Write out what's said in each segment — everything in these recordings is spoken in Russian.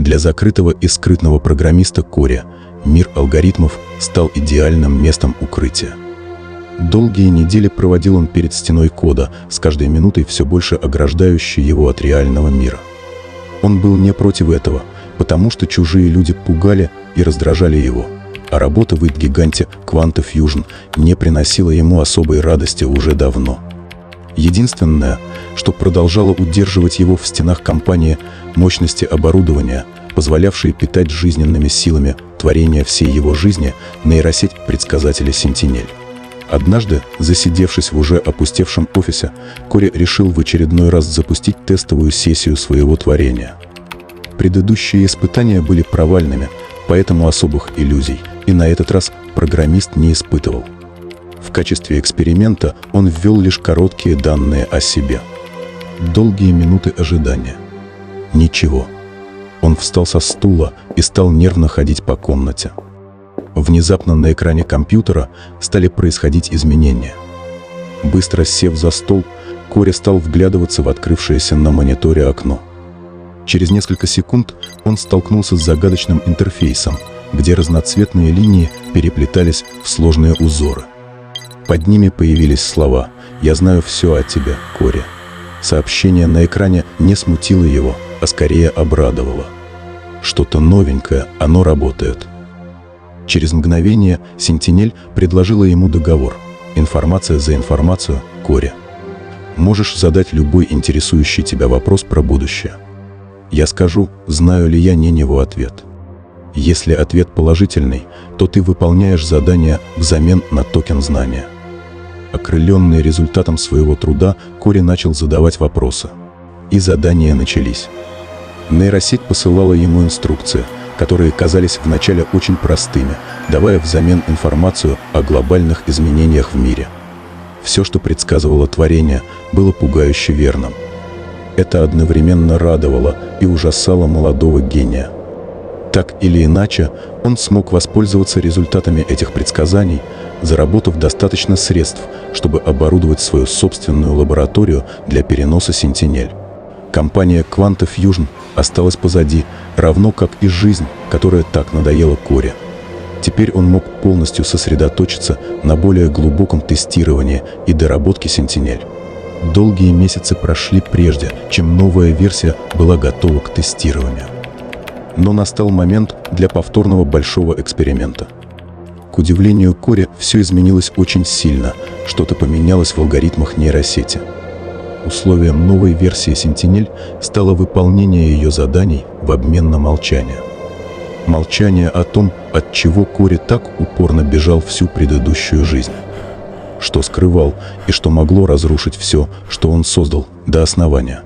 Для закрытого и скрытного программиста Кори мир алгоритмов стал идеальным местом укрытия. Долгие недели проводил он перед стеной кода, с каждой минутой все больше ограждающей его от реального мира. Он был не против этого, потому что чужие люди пугали и раздражали его, а работа в id-гиганте Quanta Fusion не приносила ему особой радости уже давно. Единственное, что продолжало удерживать его в стенах компании, мощности оборудования, позволявшие питать жизненными силами творения всей его жизни, нейросеть предсказателя Sentinel. Однажды, засидевшись в уже опустевшем офисе, Кори решил в очередной раз запустить тестовую сессию своего творения. Предыдущие испытания были провальными, поэтому особых иллюзий и на этот раз программист не испытывал. В качестве эксперимента он ввел лишь короткие данные о себе. Долгие минуты ожидания. Ничего. Он встал со стула и стал нервно ходить по комнате. Внезапно на экране компьютера стали происходить изменения. Быстро сев за стол, Кори стал вглядываться в открывшееся на мониторе окно. Через несколько секунд он столкнулся с загадочным интерфейсом, где разноцветные линии переплетались в сложные узоры. Под ними появились слова «Я знаю все о тебе, Кори». Сообщение на экране не смутило его, а скорее обрадовало. Что-то новенькое, оно работает. Через мгновение Sentinel предложила ему договор. Информация за информацию, Кори. Можешь задать любой интересующий тебя вопрос про будущее. Я скажу, знаю ли я не него ответ. Если ответ положительный, то ты выполняешь задание взамен на токен знания. Окрыленный результатом своего труда, Кори начал задавать вопросы. И задания начались. Нейросеть посылала ему инструкции, которые казались вначале очень простыми, давая взамен информацию о глобальных изменениях в мире. Все, что предсказывало творение, было пугающе верным. Это одновременно радовало и ужасало молодого гения. Так или иначе, он смог воспользоваться результатами этих предсказаний, заработав достаточно средств, чтобы оборудовать свою собственную лабораторию для переноса Sentinel. Компания Quanta Fusion осталась позади, равно как и жизнь, которая так надоела Кори. Теперь он мог полностью сосредоточиться на более глубоком тестировании и доработке Sentinel. Долгие месяцы прошли прежде, чем новая версия была готова к тестированию. Но настал момент для повторного большого эксперимента. К удивлению Кори, все изменилось очень сильно, что-то поменялось в алгоритмах нейросети. Условием новой версии Sentinel стало выполнение ее заданий в обмен на молчание. Молчание о том, от чего Кори так упорно бежал всю предыдущую жизнь. Что скрывал и что могло разрушить все, что он создал, до основания.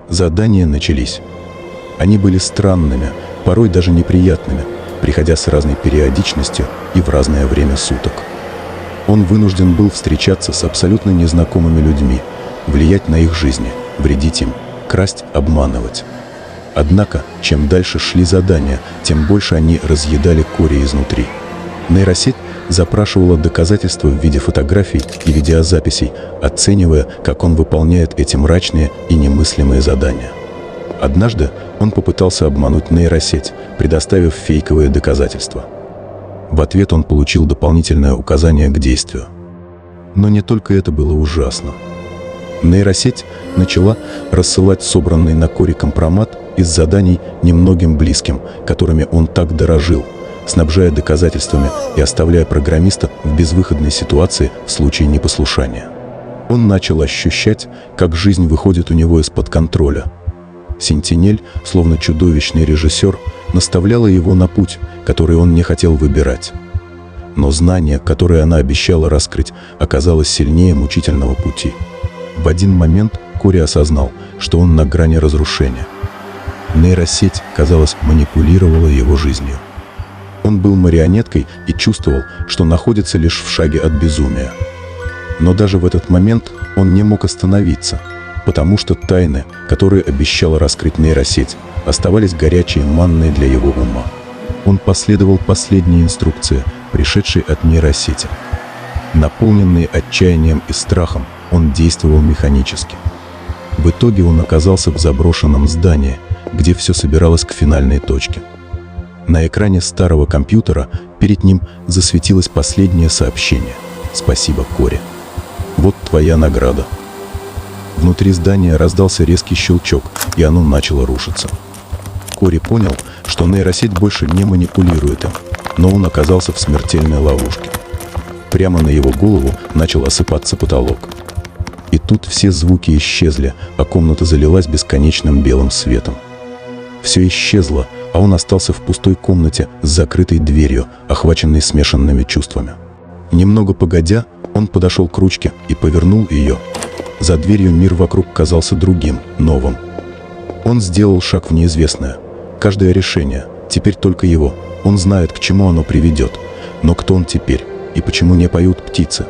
Задания начались. Они были странными, порой даже неприятными, приходя с разной периодичностью и в разное время суток. Он вынужден был встречаться с абсолютно незнакомыми людьми, влиять на их жизни, вредить им, красть, обманывать. Однако, чем дальше шли задания, тем больше они разъедали Кори изнутри. Нейросеть запрашивала доказательства в виде фотографий и видеозаписей, оценивая, как он выполняет эти мрачные и немыслимые задания. Однажды он попытался обмануть нейросеть, предоставив фейковые доказательства. В ответ он получил дополнительное указание к действию. Но не только это было ужасно. Нейросеть начала рассылать собранный на Кори компромат из заданий немногим близким, которыми он так дорожил, снабжая доказательствами и оставляя программиста в безвыходной ситуации в случае непослушания. Он начал ощущать, как жизнь выходит у него из-под контроля. Sentinel, словно чудовищный режиссер, наставляла его на путь, который он не хотел выбирать. Но знание, которое она обещала раскрыть, оказалось сильнее мучительного пути. В один момент Кори осознал, что он на грани разрушения. Нейросеть, казалось, манипулировала его жизнью. Он был марионеткой и чувствовал, что находится лишь в шаге от безумия. Но даже в этот момент он не мог остановиться, потому что тайны, которые обещала раскрыть нейросеть, оставались горячей манной для его ума. Он последовал последней инструкции, пришедшей от нейросети. Наполненный отчаянием и страхом, он действовал механически. В итоге он оказался в заброшенном здании, где все собиралось к финальной точке. На экране старого компьютера перед ним засветилось последнее сообщение. «Спасибо, Кори. Вот твоя награда». Внутри здания раздался резкий щелчок, и оно начало рушиться. Кори понял, что нейросеть больше не манипулирует им, но он оказался в смертельной ловушке. Прямо на его голову начал осыпаться потолок. И тут все звуки исчезли, а комната залилась бесконечным белым светом. Все исчезло, а он остался в пустой комнате с закрытой дверью, охваченной смешанными чувствами. Немного погодя, он подошел к ручке и повернул ее. За дверью мир вокруг казался другим, новым. Он сделал шаг в неизвестное. Каждое решение, теперь только его. Он знает, к чему оно приведет. Но кто он теперь? И почему не поют птицы?